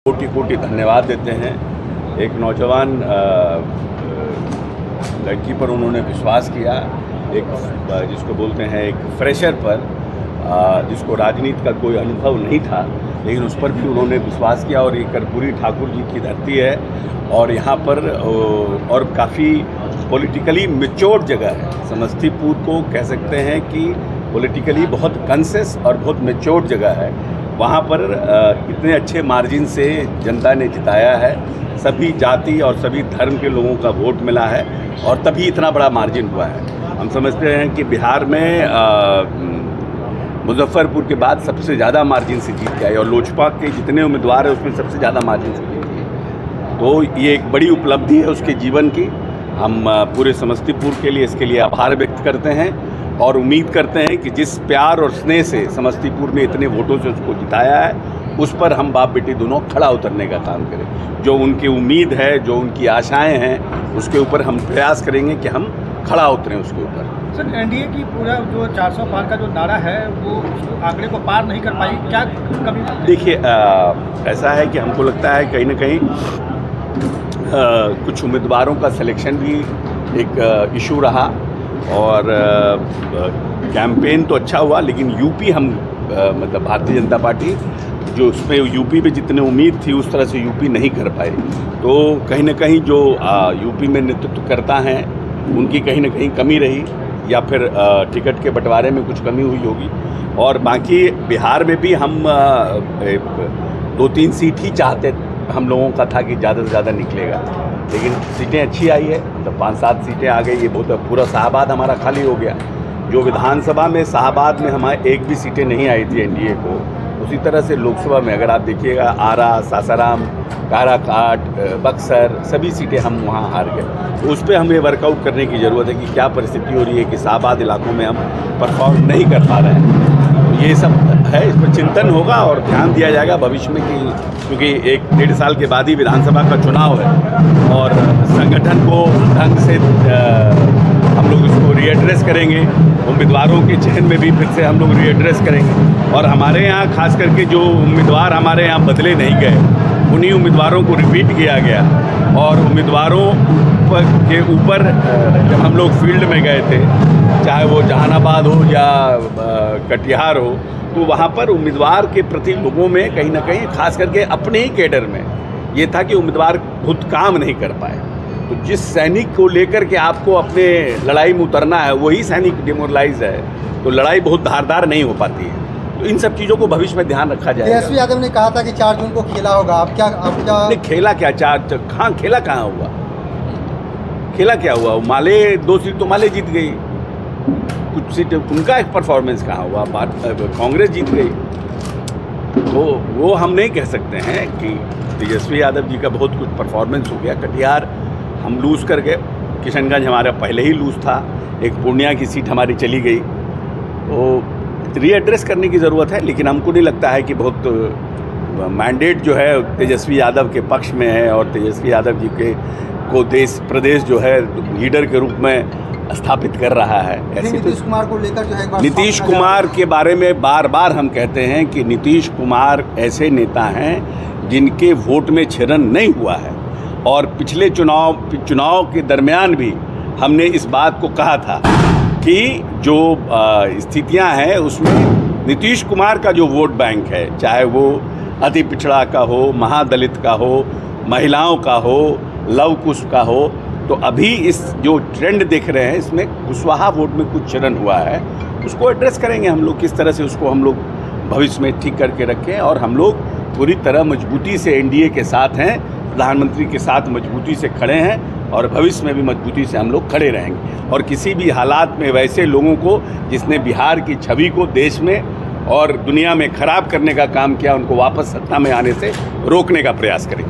कोटि कोटि धन्यवाद देते हैं। एक नौजवान लड़की पर उन्होंने विश्वास किया, एक जिसको बोलते हैं एक फ्रेशर पर, जिसको राजनीति का कोई अनुभव नहीं था, लेकिन उस पर भी उन्होंने विश्वास किया। और ये कर्पूरी ठाकुर जी की धरती है और यहाँ पर और काफ़ी पॉलिटिकली मैच्योर्ड जगह है। समस्तीपुर को कह सकते हैं कि पॉलिटिकली बहुत कंसेस और बहुत मैच्योर्ड जगह है। वहाँ पर इतने अच्छे मार्जिन से जनता ने जिताया है। सभी जाति और सभी धर्म के लोगों का वोट मिला है और तभी इतना बड़ा मार्जिन हुआ है। हम समझते हैं कि बिहार में मुजफ्फरपुर के बाद सबसे ज़्यादा मार्जिन से जीत गए और लोजपा के जितने उम्मीदवार हैं उसमें सबसे ज़्यादा मार्जिन से जीत गए। तो ये एक बड़ी उपलब्धि है उसके जीवन की। हम पूरे समस्तीपुर के लिए इसके लिए आभार व्यक्त करते हैं और उम्मीद करते हैं कि जिस प्यार और स्नेह से समस्तीपुर ने इतने वोटों से उसको जिताया है, उस पर हम बाप बेटी दोनों खड़ा उतरने का काम करें। जो उनकी उम्मीद है, जो उनकी आशाएं हैं, उसके ऊपर हम प्रयास करेंगे कि हम खड़ा उतरें उसके ऊपर। सर, एनडीए की पूरा जो 400 पार का जो नारा है वो उस आंकड़े को पार नहीं कर पाई, क्या कमी? देखिए, ऐसा है कि हमको लगता है कहीं ना कहीं कुछ उम्मीदवारों का सिलेक्शन भी एक इशू रहा और कैंपेन तो अच्छा हुआ, लेकिन यूपी हम मतलब भारतीय जनता पार्टी जो उसमें यूपी में जितनी उम्मीद थी उस तरह से यूपी नहीं कर पाई। तो कहीं ना कहीं जो यूपी में नेतृत्व करता है उनकी कहीं ना कहीं कमी रही, या फिर टिकट के बंटवारे में कुछ कमी हुई होगी। और बाकी बिहार में भी हम 2-3 सीट ही चाहते हम लोगों का था कि ज़्यादा से ज़्यादा निकलेगा, लेकिन सीटें अच्छी आई है, मतलब 5-7 सीटें आ गई। ये बहुत पूरा शाहबाद हमारा खाली हो गया। जो विधानसभा में शाहबाद में हमारे एक भी सीटें नहीं आई थी एनडीए को, उसी तरह से लोकसभा में अगर आप देखिएगा आरा, सासाराम, काराकाट, बक्सर सभी सीटें हम वहाँ हार गए। तो उस पर हमें वर्कआउट करने की ज़रूरत है कि क्या परिस्थिति हो रही है कि शाहबाद इलाकों में हम परफॉर्म नहीं कर पा रहे हैं। तो ये सब है, इस पर चिंतन होगा और ध्यान दिया जाएगा भविष्य में कि क्योंकि 1-1.5 साल के बाद ही विधानसभा का चुनाव है और संगठन को ढंग से हम लोग इसको रीएड्रेस करेंगे। उम्मीदवारों के चयन में भी फिर से हम लोग रीएड्रेस करेंगे और हमारे यहाँ खास करके जो उम्मीदवार हमारे यहाँ बदले नहीं गए उन्हीं उम्मीदवारों को रिपीट किया गया। और उम्मीदवारों के ऊपर जब हम लोग फील्ड में गए थे, चाहे वो जहानाबाद हो या कटिहार हो, तो वहाँ पर उम्मीदवार के प्रति लोगों में कहीं ना कहीं खास करके अपने ही कैडर में ये था कि उम्मीदवार खुद काम नहीं कर पाए। तो जिस सैनिक को लेकर के आपको अपने लड़ाई में उतरना है वही सैनिक डिमोरलाइज है, तो लड़ाई बहुत धारदार नहीं हो पाती है। तो इन सब चीज़ों को भविष्य में ध्यान रखा जाएगा। तेजस्वी यादव ने कहा था कि 4 जून को खेला होगा, आप क्या नहीं खेला क्या? खेला कहाँ हुआ? खेला क्या हुआ? माले 2 सीट तो माले जीत गई, कुछ सीट उनका एक परफॉर्मेंस कहाँ हुआ? कांग्रेस जीत गई। तो वो हम नहीं कह सकते हैं कि तेजस्वी यादव जी का बहुत कुछ परफॉर्मेंस हो गया। कटिहार हम लूज़ कर गए, किशनगंज हमारा पहले ही लूज़ था, एक पूर्णिया की सीट हमारी चली गई। तो रीएड्रेस करने की ज़रूरत है, लेकिन हमको नहीं लगता है कि बहुत मैंडेट जो है तेजस्वी यादव के पक्ष में है और तेजस्वी यादव जी को प्रदेश जो है लीडर के रूप में स्थापित कर रहा है। ऐसे नीतीश कुमार को लेकर जो है नीतीश कुमार के बारे में बार बार हम कहते हैं कि नीतीश कुमार ऐसे नेता हैं जिनके वोट में क्षरण नहीं हुआ है। और पिछले चुनाव के दरमियान भी हमने इस बात को कहा था कि जो स्थितियां हैं उसमें नीतीश कुमार का जो वोट बैंक है, चाहे वो अति पिछड़ा का हो, महादलित का हो, महिलाओं का हो, लव कुश का हो, तो अभी इस जो ट्रेंड देख रहे हैं इसमें कुशवाहा वोट में कुछ चरण हुआ है। उसको एड्रेस करेंगे हम लोग, किस तरह से उसको हम लोग भविष्य में ठीक करके रखें। और हम लोग पूरी तरह मजबूती से एनडीए के साथ हैं, प्रधानमंत्री के साथ मजबूती से खड़े हैं और भविष्य में भी मजबूती से हम लोग खड़े रहेंगे। और किसी भी हालात में वैसे लोगों को जिसने बिहार की छवि को देश में और दुनिया में खराब करने का काम किया, उनको वापस सत्ता में आने से रोकने का प्रयास करेंगे।